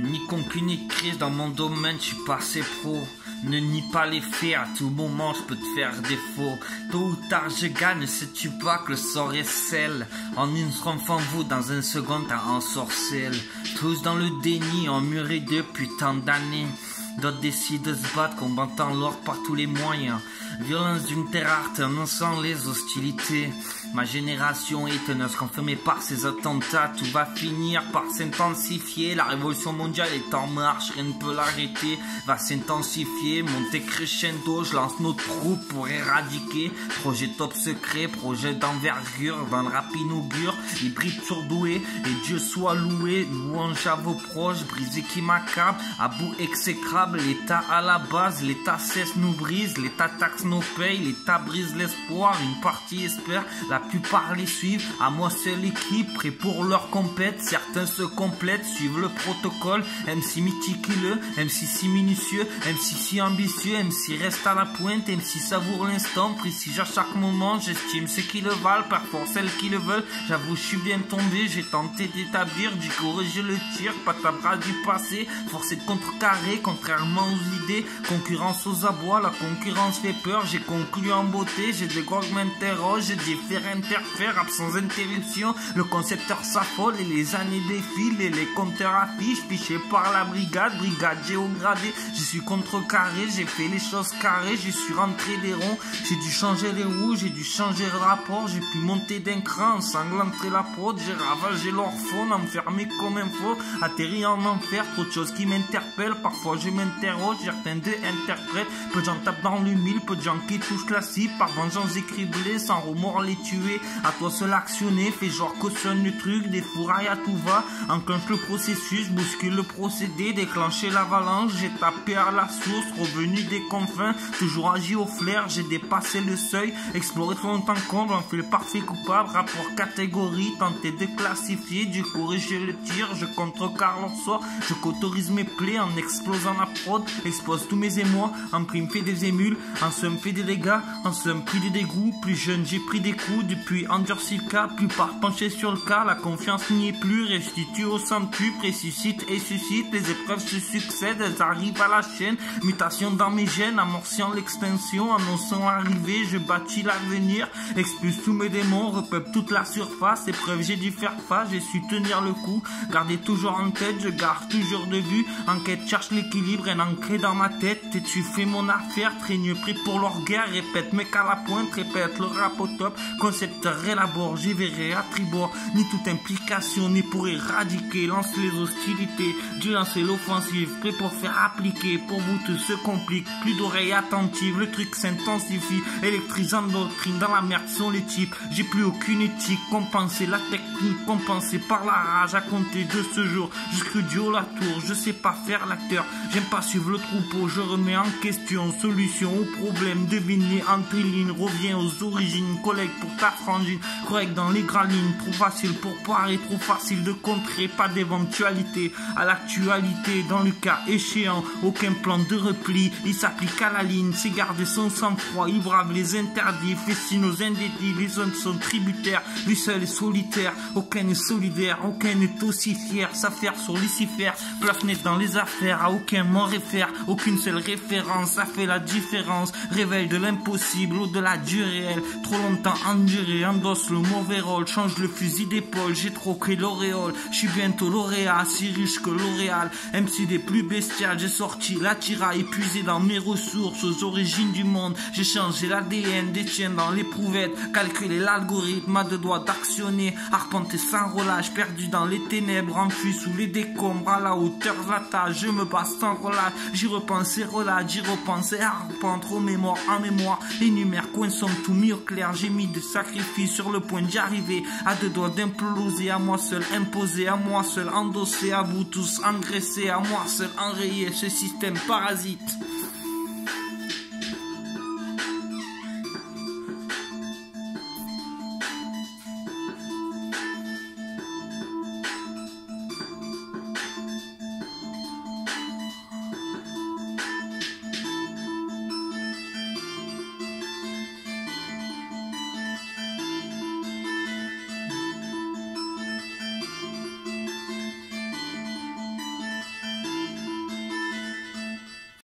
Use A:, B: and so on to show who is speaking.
A: Ni concu ni crise dans mon domaine, je suis passé pro. Ne nie pas les faits, à tout moment je peux te faire défaut. Tôt ou tard je gagne, sais-tu pas que le sort est sel. En une enfant vous, dans un second t'as ensorcelle. Tous dans le déni, emmurés depuis tant d'années. D'autres décident de se battre, combattant l'or par tous les moyens. Violence d'une terre arte, annonçant les hostilités. Ma génération étonneuse, confirmée par ces attentats. Tout va finir par s'intensifier. La révolution mondiale est en marche, rien ne peut l'arrêter. Va s'intensifier, monter crescendo. Je lance nos troupes pour éradiquer. Projet top secret, projet d'envergure. Dans le rap inaugure, hybride surdoué. Et Dieu soit loué, louange à vos proches. Brisé qui m'accable, à bout exécrable. L'État à la base, l'État cesse nous brise. L'État taxe nos payes, l'État brise l'espoir. Une partie espère, la plupart les suivent. À moi seule équipe, prêt pour leur compète. Certains se complètent, suivent le protocole. MC méticuleux, MC si minutieux, MC si ambitieux, MC reste à la pointe, MC savoure l'instant, précise à chaque moment. J'estime ceux qui le valent, parfois celles qui le veulent. J'avoue je suis bien tombé, j'ai tenté d'établir, d'y corriger le tir, pas ta bras du passé, forcé de contrecarrer, contrairement aux idées. Concurrence aux abois, la concurrence fait peur. J'ai conclu en beauté, j'ai des gros m'interrogent, j'ai dit faire interfère, absence d'interruption. Le concepteur s'affole et les années défilent et les compteurs affichent, fichés par la brigade géogradée. Je suis contrecarré, j'ai fait les choses carrées, je suis rentré des ronds, j'ai dû changer les roues, j'ai dû changer le rapport, j'ai pu monter d'un cran, ensanglanter la prod, j'ai ravagé l'orphone, enfermé comme un faux, atterri en enfer, trop de choses qui m'interpellent, parfois je m'interroge, certains d'eux interprètent, peu de gens tapent dans le mille, peu de gens qui touchent la cible, par vengeance écriblée, sans remords les tuer, à toi seul actionner, fais genre cautionne le truc, des fourrailles à tout va, enclenche le processus, bouscule le procédé, déclencher l'avalanche, j'ai tapé à la source, revenu des confins, toujours agi au flair, j'ai dépassé le seuil, exploré trop longtemps comble, en fait le parfait coupable, rapport catégorie, tenté de classifier, dû corriger le tir, je contrecarre leur sort, je qu'autorise mes plaies en explosant la prod, expose tous mes émois, en prime fait des émules, en somme fait des dégâts, en somme pris des dégoûts, plus jeune j'ai pris des coups, depuis endurci le cas, plus par penché sur le cas, la confiance n'y est plus, restitue au centuple, ressuscite et suscite, les épreuves se succèdent, elles arrivent à la chaîne, mutation dans mes gènes, amorçant l'extinction, annonçant l'arrivée, je bâtis l'avenir, expulse tous mes démons, repeuple toute la surface, épreuve j'ai dû faire face, j'ai su tenir le coup, garder toujours en tête, je garde toujours de vue, enquête cherche l'équilibre, un ancré dans ma tête, et tu fais mon affaire, treigneux pris pour leur guerre, répète mec à la pointe, répète le rap au top, concepteur élabore, j'y verrai à tribord, ni toute implication, ni pour éradiquer, lance les hostilités, Dieu lance l'offensive, prêt pour faire appliquer, pour vous tout se complique, plus d'oreilles attentives, le truc s'intensifie, électrisant doctrine, dans la merde sont les types, j'ai plus aucune éthique, compenser la technique, compensée par la rage, à compter de ce jour, jusqu'au Dieu la tour, je sais pas faire l'acteur, j'aime pas suivre le troupeau, je remets en question, solution au problème, deviner entre les lignes, reviens aux origines, collègue pour ta frangine, correct dans les gralines, trop facile pour parer, trop facile de contrer, pas d'éventualité, à l'actualité, dans le cas échéant, aucun plan de repli, il s'applique à la ligne, c'est garder son sang-froid, il brave les interdits, fait si nos indédits, les hommes sont tributaires, lui seul est solitaire, aucun n'est solidaire, aucun n'est aussi fier, s'affaire sur Lucifer, bluff net dans les affaires, à aucun m'en réfère, aucune seule référence, ça fait la différence, révèle de l'impossible au-delà du réel, trop longtemps enduré, endosse le mauvais rôle, change le fusil d'épaule, j'ai troqué l'auréole, je suis bientôt lauréat, si riche que L'Oréal, MC des plus bestiales, j'ai sorti la tiraille, épuisé dans mes ressources, aux origines du monde, j'ai changé l'ADN, détient dans l'éprouvette, calculé l'algorithme, à deux doigts d'actionner, arpenté sans relâche, perdu dans les ténèbres, enfui sous les décombres, à la hauteur de la tâche, je me bats sans relâche, j'y repense et relâche, j'y repense et arpente, remémore en mémoire, énumère, coin somme tout mis au clair, j'ai mis de sacrifices sur le point d'y arriver, à deux doigts d'imploser, à moi seul imposer, à moi seul endosser, à vous tous engraisser, à moi seul enrayer ce système parasite.